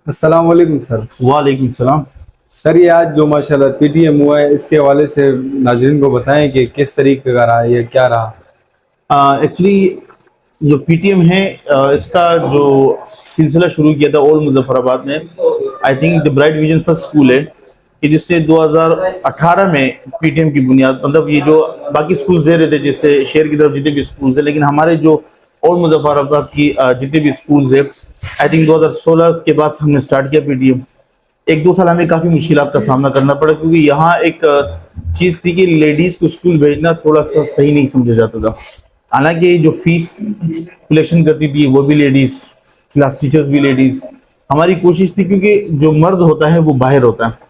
अस्सलाम वालेकुम सर। वालेकुम सलाम। सर ये आज जो माशाल्लाह पीटीएम हुआ है इसके हवाले से नाज़रीन को बताएं कि किस तरीके का रहा, ये क्या रहा। एक्चुअली जो पीटीएम है, इसका जो सिलसिला शुरू किया था ओल्ड मुजफ्फराबाद में। I think the bright vision first school है कि जिसने 2018 में पीटीएम की बुनियाद, मतलब ये जो बाकी स्कूल दे रहे थे जैसे शहर की तरफ जितने भी स्कूल थे, लेकिन हमारे जो ओल्ड मुजफ्फराबाद की जितने भी स्कूल है, आई थिंक 2016 के बाद हमने स्टार्ट किया पीटीएम। एक दो साल हमें काफी मुश्किलात का सामना करना पड़ा, क्योंकि यहाँ एक चीज थी कि लेडीज को स्कूल भेजना थोड़ा सा सही नहीं समझा जाता था। हालांकि जो फीस कलेक्शन करती थी वो भी लेडीज, क्लास टीचर्स भी लेडीज। हमारी कोशिश थी, क्योंकि जो मर्द होता है वो बाहर होता है,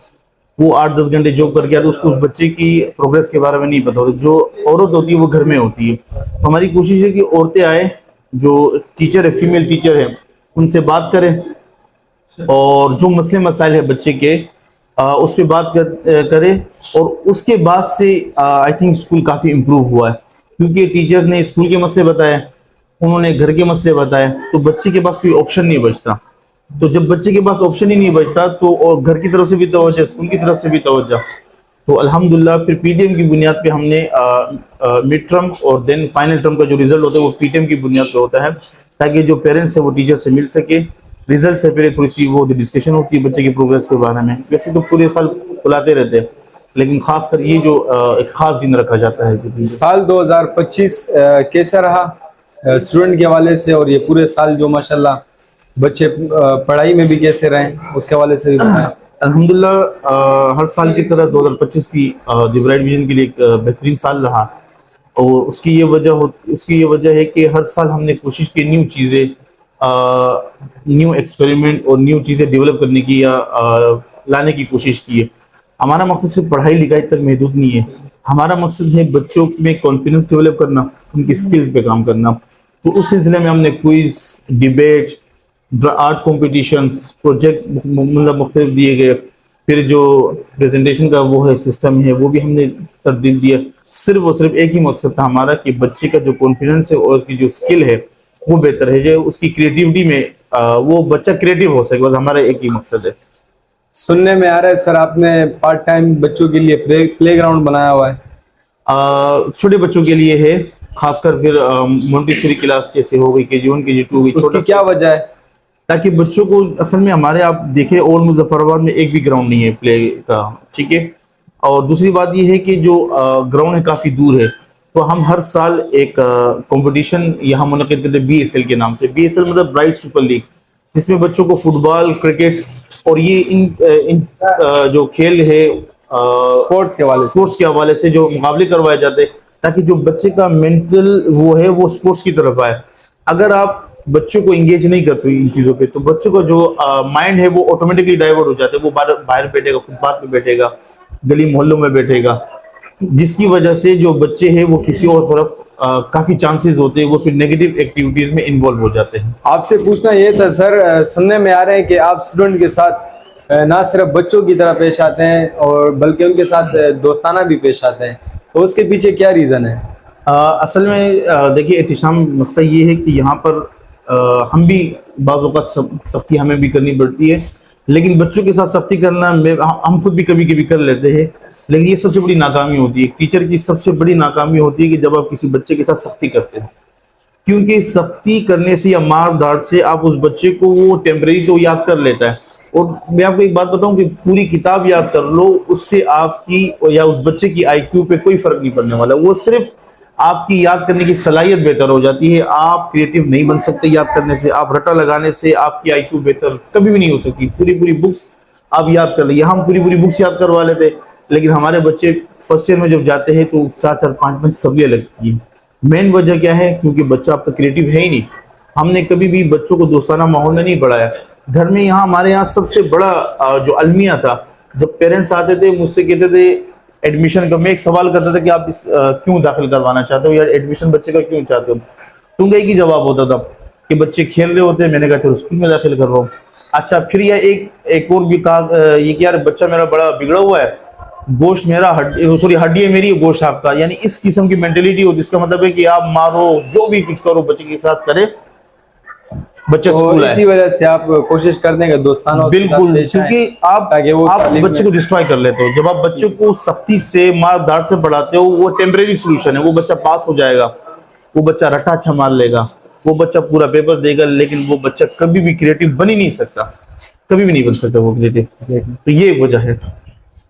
वो 8-10 घंटे जॉब करके आता है, उसको उस बच्चे की प्रोग्रेस के बारे में नहीं पता होता। जो औरत होती है वो घर में होती है। तो हमारी कोशिश है कि औरतें आए, जो टीचर है, फीमेल टीचर है, उनसे बात करें और जो मसले मसाइल है बच्चे के, उस पर बात करे। और उसके बाद से आई थिंक स्कूल काफ़ी इम्प्रूव हुआ है, क्योंकि टीचर्स ने स्कूल के मसले बताए, उन्होंने घर के मसले बताए, तो बच्चे के पास कोई ऑप्शन नहीं बचता। तो जब बच्चे के पास ऑप्शन ही नहीं बचता, तो और घर की तरफ से भी तवज्जो, स्कूल की तरफ से भी तवज्जो, तो अल्हम्दुलिल्लाह फिर पीटीएम की बुनियाद पे हमने मिड टर्म और देन फाइनल टर्म का जो रिजल्ट होता है वो पीटीएम की बुनियाद पे होता है, ताकि जो पेरेंट्स है वो टीचर से मिल सके। रिजल्ट से पहले थोड़ी सी वो डिस्कशन होती है बच्चे की प्रोग्रेस के बारे में। वैसे तो पूरे साल बुलाते रहते हैं, लेकिन खासकर ये जो एक खास दिन रखा जाता है। साल 2025 कैसा रहा स्टूडेंट के हवाले से, और ये पूरे साल जो माशाल्लाह बच्चे पढ़ाई में भी कैसे रहे उसके हवाले से भी बताएं। अल्हम्दुलिल्लाह हर साल की तरह 2025 भी द ब्राइट विजन के लिए एक बेहतरीन साल रहा। और उसकी ये वजह है कि हर साल हमने कोशिश की न्यू चीज़ें, न्यू एक्सपेरिमेंट और न्यू चीज़ें डेवलप करने की या लाने की कोशिश की है। हमारा मकसद सिर्फ पढ़ाई लिखाई तक महदूद नहीं है, हमारा मकसद है बच्चों में कॉन्फिडेंस डेवलप करना, उनकी स्किल पे काम करना। तो उस सिलसिले में हमने quiz, debate, art competitions, project मतलब मुख्तलिफ दिए गए। फिर जो प्रेजेंटेशन का वो है सिस्टम है, वो भी हमने तरदीद दिया। सिर्फ और सिर्फ एक ही मकसद था हमारा कि बच्चे का जो कॉन्फिडेंस है और उसकी जो स्किल है वो बेहतर है, जो उसकी क्रिएटिविटी में वो बच्चा क्रिएटिव हो सके, बस हमारा एक ही मकसद है। सुनने में आ रहा है सर आपने पार्ट टाइम बच्चों के लिए प्ले ग्राउंड बनाया हुआ है। छोटे बच्चों के लिए है, खासकर फिर मोंटेसरी क्लास जैसे हो गई, KG1 KG2 हो गई। उसकी क्या वजह है? ताकि बच्चों को, असल में हमारे आप देखें ओल्ड मुजफ्फराबाद में एक भी ग्राउंड नहीं है प्ले का, ठीक है। और दूसरी बात ये है कि जो ग्राउंड है काफ़ी दूर है, तो हम हर साल एक कंपटीशन यहाँ मुनक्किद करते हैं BSL के नाम से। BSL मतलब ब्राइट सुपर लीग, जिसमें बच्चों को फुटबॉल, क्रिकेट और ये इन जो खेल है स्पोर्ट्स के हवाले से जो मुकाबले करवाए जाते हैं, ताकि जो बच्चे का मेंटल वो है वो स्पोर्ट्स की तरफ आए। अगर आप बच्चों को इंगेज नहीं करते इन चीज़ों पे, तो बच्चों का जो माइंड है वो ऑटोमेटिकली डाइवर्ट हो जाता है। वो बाहर बैठेगा, फुटपाथ पे बैठेगा, गली मोहल्लों में बैठेगा, जिसकी वजह से जो बच्चे हैं वो किसी और तरफ काफ़ी चांसेस होते हैं, वो फिर नेगेटिव एक्टिविटीज़ में इन्वॉल्व हो जाते हैं। आपसे पूछना ये था सर, सुनने में आ रहे हैं कि आप स्टूडेंट के साथ ना सिर्फ बच्चों की तरह पेश आते हैं और बल्कि उनके साथ दोस्ताना भी पेश आते हैं, तो उसके पीछे क्या रीज़न है? असल में देखिए एहतिशाम, मसला ये है कि यहाँ पर हम भी बाज़ औक़ात सख्ती हमें भी करनी पड़ती है, लेकिन बच्चों के साथ सख्ती करना हम खुद भी कभी कभी कर लेते हैं। लेकिन ये सबसे बड़ी नाकामी होती है, टीचर की सबसे बड़ी नाकामी होती है कि जब आप किसी बच्चे के साथ सख्ती करते हैं, क्योंकि सख्ती करने से या मार धाड़ से आप उस बच्चे को वो टेम्परेरी तो याद कर लेता है। और मैं आपको एक बात बताऊं कि पूरी किताब याद कर लो, उससे आपकी या उस बच्चे की IQ पे कोई फर्क नहीं पड़ने वाला। वो सिर्फ आपकी याद करने की सलाहियत बेहतर हो जाती है। आप क्रिएटिव नहीं बन सकते याद करने से, आप रटा लगाने से आपकी IQ बेहतर कभी भी नहीं हो सकती। पूरी पूरी बुक्स आप याद कर लीजिए, हम पूरी पूरी बुक्स याद करवा लेते, लेकिन हमारे बच्चे फर्स्ट ईयर में जब जाते हैं तो 4-4, 5-5 सब्जेक्ट लगती है। मेन वजह क्या है? क्योंकि बच्चा आपका क्रिएटिव है ही नहीं। हमने कभी भी बच्चों को दोस्ताना माहौल में नहीं पढ़ाया। घर में यहाँ हमारे यहाँ सबसे बड़ा जो अलमिया था, जब पेरेंट्स आते थे मुझसे कहते थे एडमिशन का, मैं एक सवाल करता था कि आप क्यों दाखिल करवाना चाहते हो या एडमिशन बच्चे का क्यों चाहते हो, तो उनका एक ही जवाब होता था कि बच्चे खेल रहे होते हैं। मैंने कहा चलो स्कूल में दाखिल करवाओ। अच्छा, फिर यह एक और भी कहा ये कि यार बच्चा मेरा बड़ा बिगड़ा हुआ है, गोश्त मेरा हड्डी है मेरी, गोश्त आपका। यानी इस किस्म की मेंटेलिटी हो, जिसका मतलब है कि आप मारो, जो भी कुछ करो बच्चे के साथ करे, बच्चा तो स्कूल इसी आए। वजह से आप कोशिश करते हैं कि दोस्तानों के साथ बिल्कुल, पेश आएं, क्योंकि ताकि वो आप तालीम बच्चे में। को डिस्ट्रॉय कर लेते हो। जब आप बच्चे को सख्ती से मार धाड़ से पढ़ाते हो, वो टेम्परेरी सोल्यूशन है। वो बच्चा पास हो जाएगा, वो बच्चा रट्टा अच्छा मार लेगा, वो बच्चा पूरा पेपर देगा, लेकिन वो बच्चा कभी भी क्रिएटिव बन ही नहीं सकता, कभी भी नहीं बन सकता वो क्रिएटिव। तो ये एक वजह है।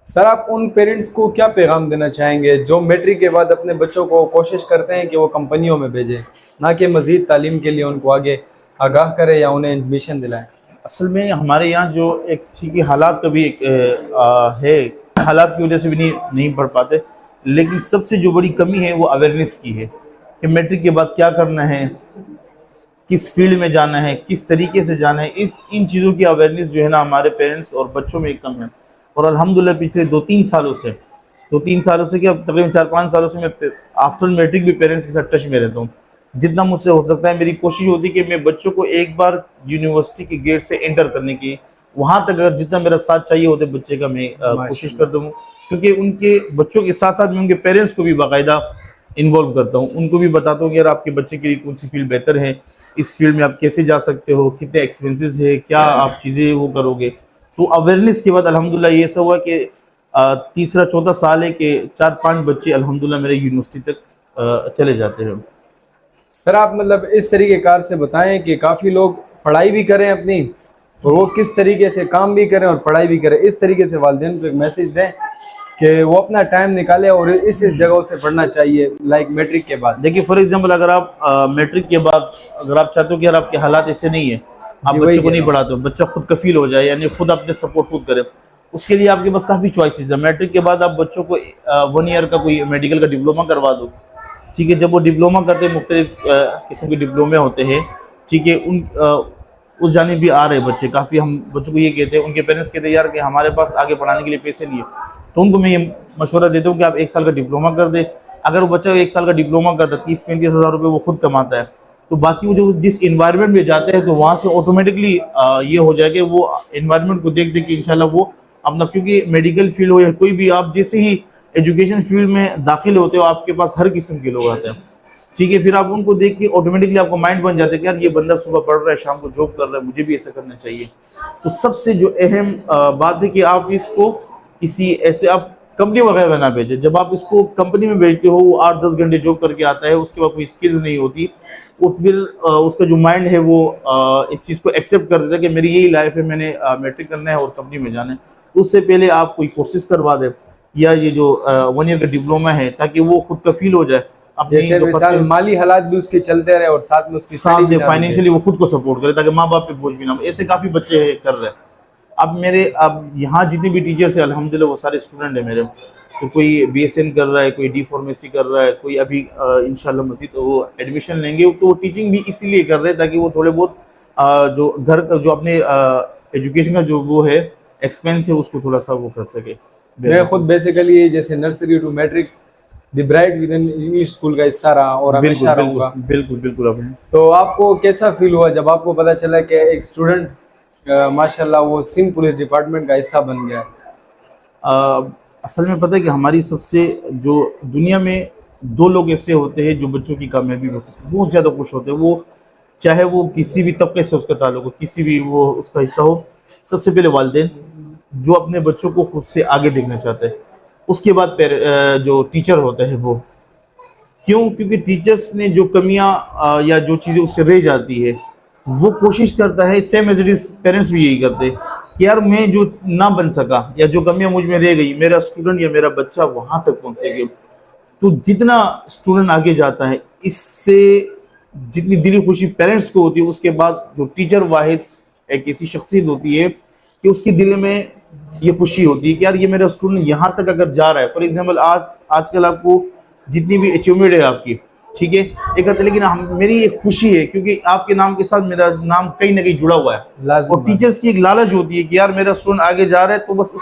सर आप उन पेरेंट्स को क्या पैगाम देना चाहेंगे जो मैट्रिक के बाद अपने बच्चों को कोशिश करते हैं कि वो कंपनियों में भेजें, ना कि मजीद तालीम के लिए उनको आगे आगाह करें या उन्हें एडमिशन दिलाएं? असल में हमारे यहाँ जो एक ठीक है हालात कभी है, हालात की वजह से भी नहीं पढ़ पाते, लेकिन सबसे जो बड़ी कमी है वो अवेयरनेस की है कि मैट्रिक के बाद क्या करना है, किस फील्ड में जाना है, किस तरीके से जाना है। इन चीज़ों की अवेयरनेस जो है ना हमारे पेरेंट्स और बच्चों में कम है। और अल्हम्दुलिल्लाह पिछले 2-3 सालों से क्या तकरीबन 4-5 सालों से मैं आफ्टर मैट्रिक भी पेरेंट्स के साथ टच में रहता हूँ। जितना मुझसे हो सकता है मेरी कोशिश होती है कि मैं बच्चों को एक बार यूनिवर्सिटी के गेट से एंटर करने की, वहाँ तक अगर जितना मेरा साथ चाहिए होता है बच्चे का, मैं कोशिश करता हूँ। क्योंकि उनके बच्चों के साथ साथ मैं उनके पेरेंट्स को भी बाकायदा इन्वॉल्व करता हूँ। उनको भी बताता हूँ कि यार आपके बच्चे के लिए कौन सी फील्ड बेहतर है, इस फील्ड में आप कैसे जा सकते हो, कितने एक्सपेंसेस है, क्या आप चीज़ें वो करोगे। तो अवेयरनेस के बाद अल्हम्दुलिल्लाह ये सब हुआ कि तीसरा चौथा साल है कि 4-5 बच्चे अल्हम्दुलिल्लाह मेरे यूनिवर्सिटी तक चले जाते हैं। सर आप मतलब इस तरीके कार से बताएं कि काफ़ी लोग पढ़ाई भी करें अपनी, और वो किस तरीके से काम भी करें और पढ़ाई भी करें। इस तरीके से वालिदैन को एक मैसेज दें कि वो अपना टाइम निकाले और इस जगहों से पढ़ना चाहिए, लाइक मैट्रिक के बाद। देखिए फॉर एग्जांपल अगर आप मैट्रिक के बाद अगर आप चाहते हो कि यार आपके हालात ऐसे नहीं है, आप जी, बच्चे वही को कह नहीं रहा हूँ। पढ़ाते हो, बच्चा खुद कफील हो जाए, यानी खुद अपने सपोर्ट खुद करे, उसके लिए आपके पास काफ़ी चॉइसेस है। मैट्रिक के बाद आप बच्चों को 1 ईयर का कोई मेडिकल का डिप्लोमा करवा दो, ठीक है। जब वो डिप्लोमा करते हैं, मुख्तलिफ किस्म के डिप्लोमे होते हैं, ठीक है। उस जानिब भी आ रहे बच्चे काफ़ी। हम बच्चों को ये कहते हैं, उनके पेरेंट्स कहते हैं यार कि हमारे पास आगे पढ़ाने के लिए पैसे नहीं है, तो उनको मैं ये मशवरा देता हूँ कि आप 1 साल का डिप्लोमा कर दे। अगर वो बच्चा 1 साल का डिप्लोमा करता है, 30-35 हज़ार रुपये वो खुद कमाता है, तो बाकी वो जो जिस इन्वायरमेंट में जाते हैं तो वहाँ से ऑटोमेटिकली ये हो जाए कि वो इन्वायरमेंट को देख देख के इंशाल्लाह वो अपना, क्योंकि मेडिकल फील्ड हो या कोई भी, आप जैसे ही एजुकेशन फील्ड में दाखिल होते हो आपके पास हर किस्म के लोग आते हैं, ठीक है। फिर आप उनको देख के ऑटोमेटिकली आपको माइंड बन जाता है कि यार ये बंदा सुबह पढ़ रहा है, शाम को जॉब कर रहा है, मुझे भी ऐसा करना चाहिए। तो सबसे जो अहम बात है कि आप इसको किसी ऐसे आप कंपनी वगैरह में ना भेजें। जब आप इसको कंपनी में भेजते हो, वो 8-10 घंटे जॉब करके आता है, उसके बाद कोई स्किल्स नहीं होती, वो फिर उसका जो माइंड है वो इस चीज़ को एक्सेप्ट कर देता है कि मेरी यही लाइफ है, मैंने मैट्रिक करना है और कंपनी में जाना है। उससे पहले आप कोई कोर्सेज करवा दें, या ये जो 1 ईयर का डिप्लोमा है, ताकि वो खुद कफील हो जाए अपनी जैसे जो मिसाल माली हालात भी उसके चलते रहे और साथ में उसकी साथ स्टडी भी में ना फाइनेंशियली वो खुद को सपोर्ट करे, ताकि माँ बाप पे बोझ भी ना हो। ऐसे काफ़ी बच्चे कर रहे हैं। अब यहाँ जितने भी टीचर्स हैं अल्हम्दुलिल्लाह वो सारे स्टूडेंट हैं मेरे। तो कोई BSN कर रहा है, कोई डी फार्मेसी कर रहा है, कोई अभी इंशाल्लाह मज़ीद वो एडमिशन लेंगे। तो वो टीचिंग भी इसीलिए कर रहे हैं ताकि वो थोड़े बहुत जो घर का जो अपने एजुकेशन का जो वो है एक्सपेंस है उसको थोड़ा सा वो कर सके। मैं खुद बेसिकली जैसे nursery to matric the bright with in English school का हिस्सा रहा और बिल्कुल हमेशा बिल्कुल रहूंगा। बिल्कुल बिल्कुल अब तो आपको कैसा फील हुआ जब आपको पता चला कि एक स्टूडेंट माशाल्लाह वो सिंध पुलिस डिपार्टमेंट का हिस्सा बन गया? असल में पता है कि हमारी सबसे जो दुनिया में 2 लोग ऐसे होते हैं जो बच्चों की कामयाबी में बहुत ज़्यादा खुश होते हैं, वो चाहे वो किसी भी तबके से उसका ताल्लुक हो, किसी भी वो उसका हिस्सा हो। सबसे पहले वालिदैन जो अपने बच्चों को खुद से आगे देखना चाहते हैं, उसके बाद जो टीचर होते हैं वो। क्यों? क्योंकि टीचर्स ने जो कमियां या जो चीज़ें उससे रह जाती है वो कोशिश करता है, same as it is parents भी यही करते हैं कि यार मैं जो ना बन सका या जो कमियां मुझ में रह गई, मेरा स्टूडेंट या मेरा बच्चा वहां तक पहुंचेगा। तो जितना स्टूडेंट आगे जाता है, इससे जितनी दिली खुशी पेरेंट्स को होती है, उसके बाद जो टीचर वाहिद एक ऐसी शख्सियत होती है कि उसके दिल में ये खुशी होती है कि यार ये मेरा स्टूडेंट यहाँ तक अगर जा रहा है। फॉर एग्जाम्पल आजकल आपको जितनी भी अचीवमेंट है आपकी, ठीक है, एक कहते लेकिन मेरी एक खुशी है क्योंकि आपके नाम के साथ मेरा नाम कहीं ना कहीं जुड़ा हुआ है। और टीचर्स की एक लालच होती है कि यार मेरा स्टूडेंट आगे जा रहा है तो बस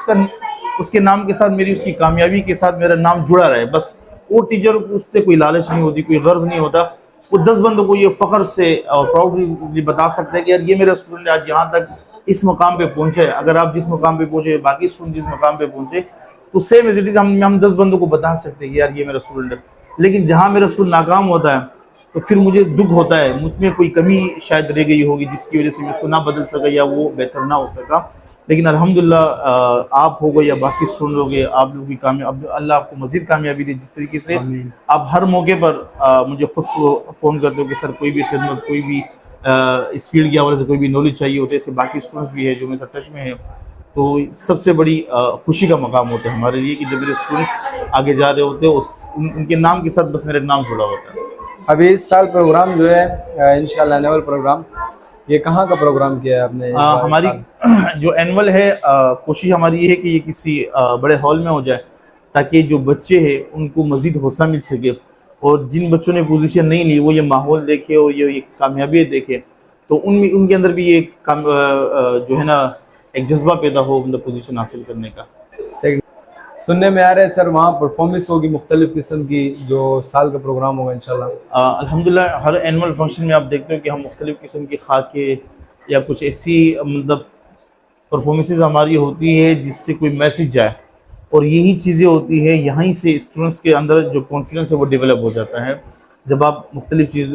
उसके नाम के साथ मेरी उसकी कामयाबी के साथ मेरा नाम जुड़ा रहे बस। वो टीचर उससे कोई लालच नहीं होती, कोई गर्ज नहीं होता। वो 10 बंदों को ये फख्र से और प्राउडली बता सकते हैं कि यार ये मेरा स्टूडेंट आज यहाँ तक इस मकाम पे पहुंचे। अगर आप जिस मकाम पे पहुंचे, बाकी स्टूडेंट जिस मकाम पे पहुंचे, तो सेम एज इट इज हम 10 बंदों को बता सकते हैं कि यार ये मेरा स्टूडेंट है। लेकिन जहाँ मेरा स्टूडेंट नाकाम होता है तो फिर मुझे दुख होता है, मुझमें कोई कमी शायद रह गई होगी जिसकी वजह से मैं उसको ना बदल सका या वो बेहतर ना हो सका। लेकिन अल्हम्दुलिल्लाह आप हो गए या बाकी स्टूडेंट हो गए, आप लोग भी कामयाब, अल्लाह आपको मज़ीद कामयाबी दे। जिस तरीके से आमीन। आप हर मौके पर मुझे खुद फ़ोन करते हो कि सर कोई भी खिदमत, कोई भी इस फील्ड के हवाले से कोई भी नॉलेज चाहिए होते, ऐसे बाकी स्टूडेंट्स भी है जो मेरे साथ टच में है। तो सबसे बड़ी खुशी का मकाम होता है हमारे लिए कि जब मेरे स्टूडेंट्स आगे जा रहे होते हैं, उनके नाम के साथ बस मेरा नाम जुड़ा होता है। अभी इस साल प्रोग्राम जो है इंशाल्लाह एनुअल प्रोग्राम, ये कहाँ का प्रोग्राम किया है आपने इस बार, इस हमारी साल? जो एनुअल है, कोशिश हमारी ये है कि ये किसी बड़े हॉल में हो जाए, ताकि जो बच्चे हैं उनको मज़ीद हौसला मिल सके, और जिन बच्चों ने पोजीशन नहीं ली वो ये माहौल देखे और ये कामयाबी देखे, तो उनमें उनके अंदर भी ये जो है ना एक जज्बा पैदा हो मतलब पोजीशन हासिल करने का। सही। सुनने में आ रहा है सर वहाँ परफॉर्मेंस होगी मुख्तलिफ किस्म की, जो साल का प्रोग्राम होगा इंशाल्लाह। अल्हम्दुलिल्लाह हर एनुअल फंक्शन में आप देखते हो कि हम मुख्तलिफ किस्म की खाके या कुछ ऐसी मतलब परफॉर्मेंसेज हमारी होती है जिससे कोई मैसेज जाए, और यही चीज़ें होती है, यहीं से स्टूडेंट्स के अंदर जो कॉन्फिडेंस है वो डेवलप हो जाता है। जब आप मुख्तलिफ चीज़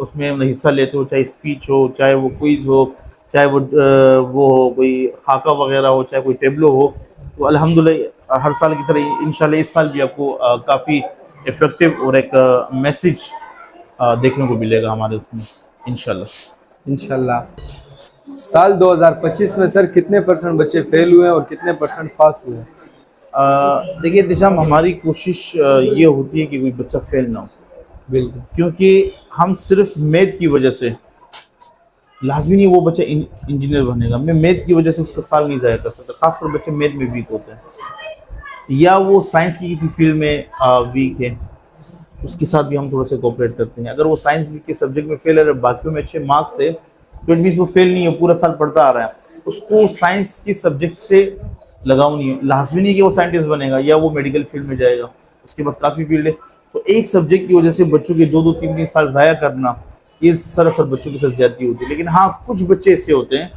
उसमें हिस्सा लेते हो, चाहे स्पीच हो, चाहे वो क्विज़ हो, चाहे वो हो कोई खाका वगैरह हो, चाहे कोई टेबलो हो, तो अल्हम्दुलिल्लाह हर साल की तरह इंशाल्लाह इस साल भी आपको काफ़ी इफ़ेक्टिव और एक मैसेज देखने को मिलेगा हमारे उसमें इंशाल्लाह। इंशाल्लाह। साल 2025 में सर कितने % बच्चे फेल हुए हैं और कितने % पास हुए हैं? देखिए दिशाम, हमारी कोशिश ये होती है कि कोई बच्चा फेल ना हो, बिल्कुल। क्योंकि हम सिर्फ मैथ की वजह से, लाजमी नहीं वो बच्चा इंजीनियर बनेगा, मैं मैथ की वजह से उसका साल नहीं ज़ाया कर सकता। खासकर बच्चे मैथ में वीक होते हैं या वो साइंस की किसी फील्ड में वीक है, उसके साथ भी हम थोड़ा सा कोऑपरेट करते हैं। अगर वो साइंस के सब्जेक्ट में फेल है, बाकियों में अच्छे मार्क्स है, तो इट मीन्स वो फेल नहीं है, पूरा साल पढ़ता आ रहा है, उसको साइंस के सब्जेक्ट से लगाव नहीं है। लाजमी नहीं कि वो साइंटिस्ट बनेगा या वो मेडिकल फील्ड में जाएगा, उसके पास काफ़ी फील्ड है। तो एक सब्जेक्ट की वजह से बच्चों के 2-2, 3-3 साल ज़ाया करना, ये सरासर बच्चों के साथ ज़्यादती होती है। लेकिन हाँ, कुछ बच्चे ऐसे होते हैं,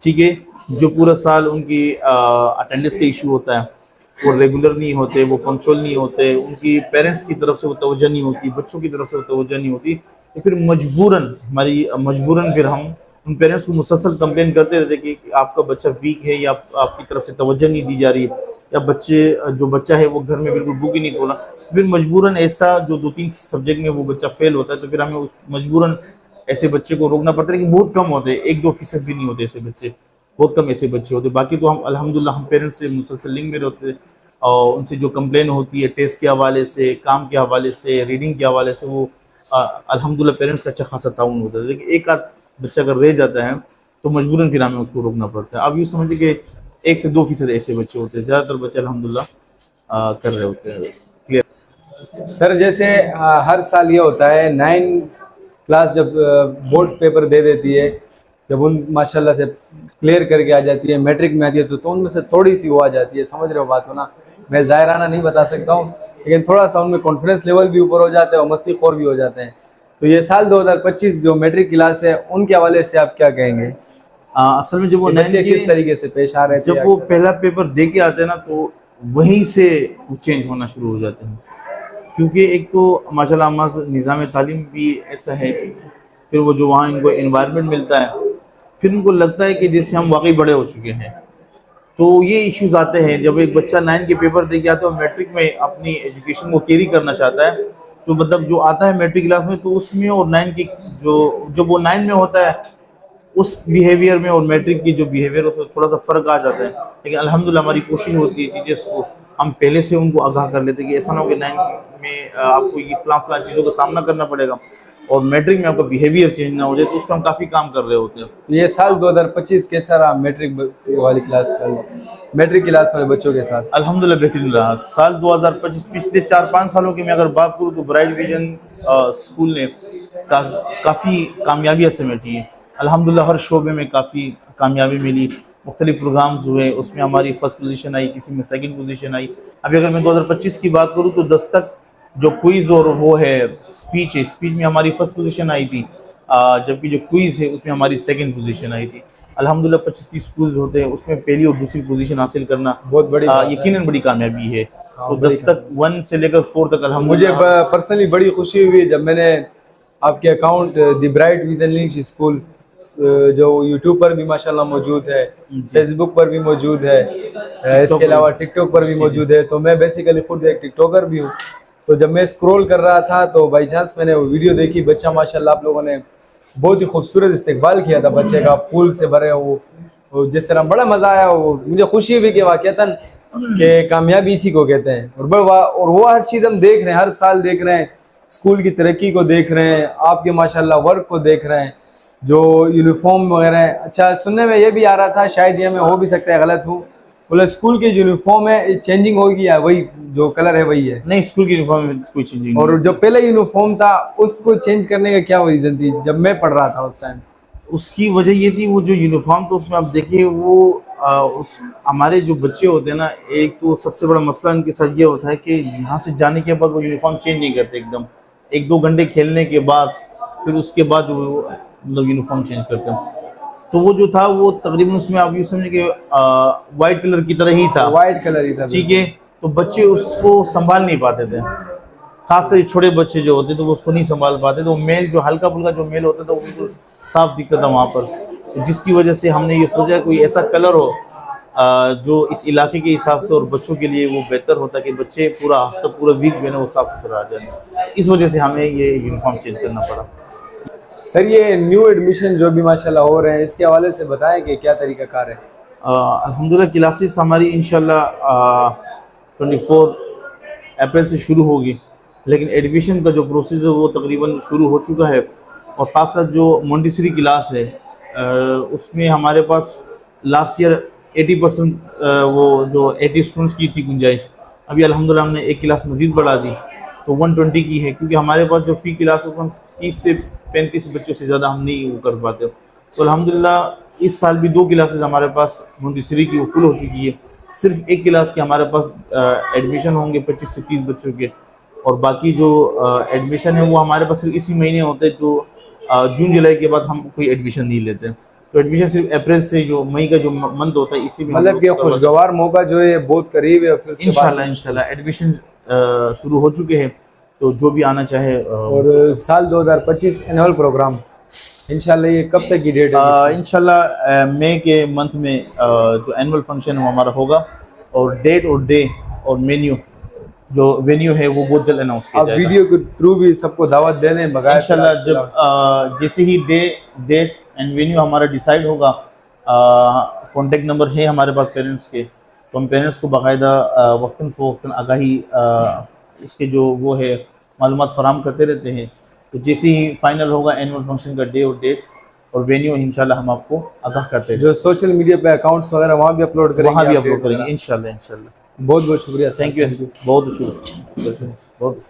ठीक है, जो पूरा साल उनकी अटेंडेंस का इशू होता है, वो रेगुलर नहीं होते, वो पंक्चुअल नहीं होते, उनकी पेरेंट्स की तरफ से वो तवज्जो नहीं होती, बच्चों की तरफ से वो तवज्जो नहीं होती, तो फिर मजबूरन फिर हम उन पेरेंट्स को मुसलसल कंप्लेन करते रहते कि आपका बच्चा वीक है या आपकी तरफ से तवज्जो नहीं दी जा रही है, या जो बच्चा है वो घर में बिल्कुल बुक ही नहीं खोला। फिर मजबूरन ऐसा जो 2-3 सब्जेक्ट में वो बच्चा फेल होता है, तो फिर हमें उस मजबूरन ऐसे बच्चे को रोकना पड़ता है। लेकिन बहुत कम होते हैं, 1-2% भी नहीं होते ऐसे बच्चे, बहुत कम ऐसे बच्चे होते। बाकी तो हम अल्हम्दुलिल्लाह हम पेरेंट्स से मुसलसल लिंक में रहते हैं, और उनसे जो कंप्लेन होती है टेस्ट के हवाले से, काम के हवाले से, रीडिंग के हवाले से, वो अल्हम्दुलिल्लाह पेरेंट्स का अच्छा खासा ताउन होता है। लेकिन एक आध बच्चा अगर रह जाता है तो मजबूरन फिर हमें उसको रोकना पड़ता है। अब यूँ समझिए कि 1 से 2% ऐसे बच्चे होते हैं, ज़्यादातर बच्चे अल्हम्दुलिल्लाह कर रहे होते हैं क्लियर। सर जैसे हर साल ये होता है 9 क्लास जब बोर्ड पेपर दे देती है, जब उन माशाल्लाह से क्लियर करके आ जाती है, मैट्रिक में आती है, तो उनमें से थोड़ी सी वो आ जाती है, समझ रहे हो बात हो ना, मैं ज़ाहिराना नहीं बता सकता हूँ, लेकिन थोड़ा सा उनमें कॉन्फिडेंस लेवल भी ऊपर हो जाता है और मस्ती खोर भी हो जाते हैं। तो ये साल 2025 जो मैट्रिक क्लास है, उनके हवाले से आप क्या कहेंगे? असल में जब वो बच्चे किस तरीके से पेश आ रहे थे, जब वो पहला पेपर दे के आते हैं ना, तो वहीं से वो चेंज होना शुरू हो जाते हैं, क्योंकि एक तो माशाल्लाह निज़ाम तालीम भी ऐसा है, फिर वो जो वहाँ इनको एनवायरनमेंट मिलता है, फिर उनको लगता है कि जैसे हम वाकई बड़े हो चुके हैं। तो ये इश्यूज आते हैं जब एक बच्चा 9 के पेपर दे के आता है और मैट्रिक में अपनी एजुकेशन को कैरी करना चाहता है, तो मतलब जो आता है मैट्रिक क्लास में, तो उसमें और 9 की जो वो 9 में होता है उस बिहेवियर में और मैट्रिक की जो बिहेवियर होता है थोड़ा सा फ़र्क आ जाता है। लेकिन अल्हम्दुलिल्लाह हमारी कोशिश होती है टीचर्स को, हम पहले से उनको आगाह कर लेते हैं कि ऐसा ना हो कि 9 में आपको ये फलां चीज़ों का सामना करना पड़ेगा और मैट्रिक में आपका बिहेवियर चेंज ना हो जाए, तो उस पर हम काफ़ी काम कर रहे होते हैं। ये साल 2025 कैसा रहा मैट्रिक वाली क्लास मैट्रिक क्लास वाले बच्चों के साथ? अल्हम्दुलिल्लाह बेहतरीन रहा। साल 2025 पिछले 4-5 सालों की मैं अगर बात करूँ तो ब्राइट विजन स्कूल ने काफ़ी कामयाबियाँ समेटी है। अल्हम्दुलिल्लाह हर शोबे में काफ़ी कामयाबी मिली, मुख्तलिफ प्रोग्राम्स हुए, उसमें हमारी फर्स्ट पोजीशन आई, किसी में सेकंड पोजीशन आई। अभी अगर मैं 2025 की बात करूँ तो 10 तक जो क्विज़ और वो है स्पीच है, स्पीच में हमारी फर्स्ट पोजीशन आई थी, जबकि जो क्विज़ है उसमें हमारी सेकंड पोजीशन आई थी। अल्हम्दुलिल्लाह 25-30 स्कूल्स होते हैं, उसमें पहली और दूसरी पोजीशन हासिल करना बहुत बड़ी यकीनन बड़ी कामयाबी है। तो 10 तक 1 से लेकर 4 तक मुझे अल्हम्दुलिल्लाह पर्सनली बड़ी खुशी हुई जब मैंने आपके account the bright with English school जो यूट्यूब पर भी माशाल्लाह मौजूद है, फेसबुक पर भी मौजूद है, इसके अलावा टिकटॉक पर भी मौजूद है। तो मैं बेसिकली खुद एक टिकटॉकर भी हूँ। तो जब मैं स्क्रॉल कर रहा था तो बाई चांस मैंने वो वीडियो देखी, बच्चा माशाल्लाह आप लोगों ने बहुत ही खूबसूरत इस्तेकबाल किया था बच्चे का, फूल से भरे वो जिस तरह बड़ा मज़ा आया। वो मुझे खुशी हुई कि वाक़तन कि कामयाबी इसी को कहते हैं। और वो हर चीज़ हम देख रहे हैं, हर साल देख रहे हैं, स्कूल की तरक्की को देख रहे हैं, आपके माशाल्लाह वर्क को देख रहे हैं, जो यूनिफॉर्म वगैरह है। अच्छा, सुनने में ये भी आ रहा था, शायद ये मैं हो भी सकता है गलत हूँ, बोले स्कूल की जो यूनिफॉर्म है चेंजिंग होगी या वही जो कलर है वही है? नहीं, स्कूल की यूनिफॉर्म में कोई चेंजिंग और जो पहले यूनिफॉर्म था उसको चेंज करने का क्या रीज़न थी जब मैं पढ़ रहा था उस टाइम? उसकी वजह ये थी, वो जो यूनिफॉर्म तो उसमें आप देखिए वो उस हमारे जो बच्चे होते हैं ना, एक तो सबसे बड़ा मसला उनके साथ ये होता है कि यहाँ से जाने के बाद वो यूनिफॉर्म चेंज नहीं करते एकदम, 1-2 घंटे खेलने के बाद फिर उसके बाद जो मतलब यूनिफॉर्म चेंज करते हैं। तो वो जो था वो तकरीबन उसमें आप यूँ समझे कि वाइट कलर की तरह ही था, वाइट कलर ही था, ठीक है। तो बच्चे उसको संभाल नहीं पाते थे, खासकर छोटे बच्चे जो होते तो वो उसको नहीं संभाल पाते। तो मेल जो हल्का फुल्का जो मेल होता था वो बिल्कुल साफ दिखता था वहाँ पर, तो जिसकी वजह से हमने ये सोचा कोई ऐसा कलर हो जो इस इलाके के हिसाब से और बच्चों के लिए वो बेहतर होता कि बच्चे पूरा हफ्ता पूरा वीक जो है ना वो साफ सुथरा आ जाए। इस वजह से हमें ये यूनिफॉर्म चेंज करना पड़ा। सर ये न्यू एडमिशन जो भी माशाल्लाह हो रहे हैं इसके हवाले से बताएं कि क्या तरीक़ाकार है? अल्हम्दुलिल्लाह क्लासेस हमारी इंशाल्लाह 24 अप्रैल से शुरू होगी, लेकिन एडमिशन का जो प्रोसेस है वो तकरीबन शुरू हो चुका है। और ख़ासकर जो मोंटेसरी क्लास है उसमें हमारे पास लास्ट ईयर 80% वो जो 80 स्टूडेंट्स की थी गुंजाइश, अभी अल्हम्दुलिल्लाह हमने एक क्लास मज़ीद बढ़ा दी तो 120 की है, क्योंकि हमारे पास जो फ़ी क्लास है उसमें 30 से 35 बच्चों से ज़्यादा हम नहीं वो कर पाते। तो अल्हम्दुलिल्लाह इस साल भी 2 क्लासेस हमारे पास मोंटेसरी की वो फुल हो चुकी है। सिर्फ एक क्लास के हमारे पास एडमिशन होंगे 25 से 30 बच्चों के, और बाकी जो एडमिशन है वो हमारे पास सिर्फ इसी महीने होते हैं। तो जून जुलाई के बाद हम कोई एडमिशन नहीं लेते। तो एडमिशन सिर्फ अप्रैल से जो मई का जो मंथ होता है इसी में मतलब कि खुशगवार मौका जो है बहुत करीब है। फिर इंशाल्लाह एडमिशन शुरू हो चुके हैं, तो जो भी आना चाहे। और साल 2025 एनुअल प्रोग्राम इंशाल्लाह ये कब तक की डेट है? इंशाल्लाह मई के मंथ में जो एनुअल फंक्शन वो हमारा होगा, और डेट और डे और मेन्यू जो वेन्यू है वो बहुत जल्द अनाउंस किया जाएगा। वीडियो के थ्रू भी सबको दावत देने बगैर इंशाल्लाह जब जैसे ही डेट एंड वेन्यू हमारा डिसाइड होगा, कॉन्टेक्ट नंबर है हमारे पास पेरेंट्स के, तो हम पेरेंट्स को बाकायदा वक्तन फ़वक्तन आगाही उसके जो वो है मालूमात फराहम करते रहते हैं। तो जैसे ही फाइनल होगा एनुअल फंक्शन का डे और डेट और वेन्यू, इंशाल्लाह हम आपको आगाह करते हैं। जो सोशल मीडिया पे अकाउंट्स वगैरह वहाँ भी अपलोड करेंगे? वहाँ भी अपलोड करेंगे इंशाल्लाह। बहुत बहुत शुक्रिया, थैंक यू, बहुत शुक्रिया, बहुत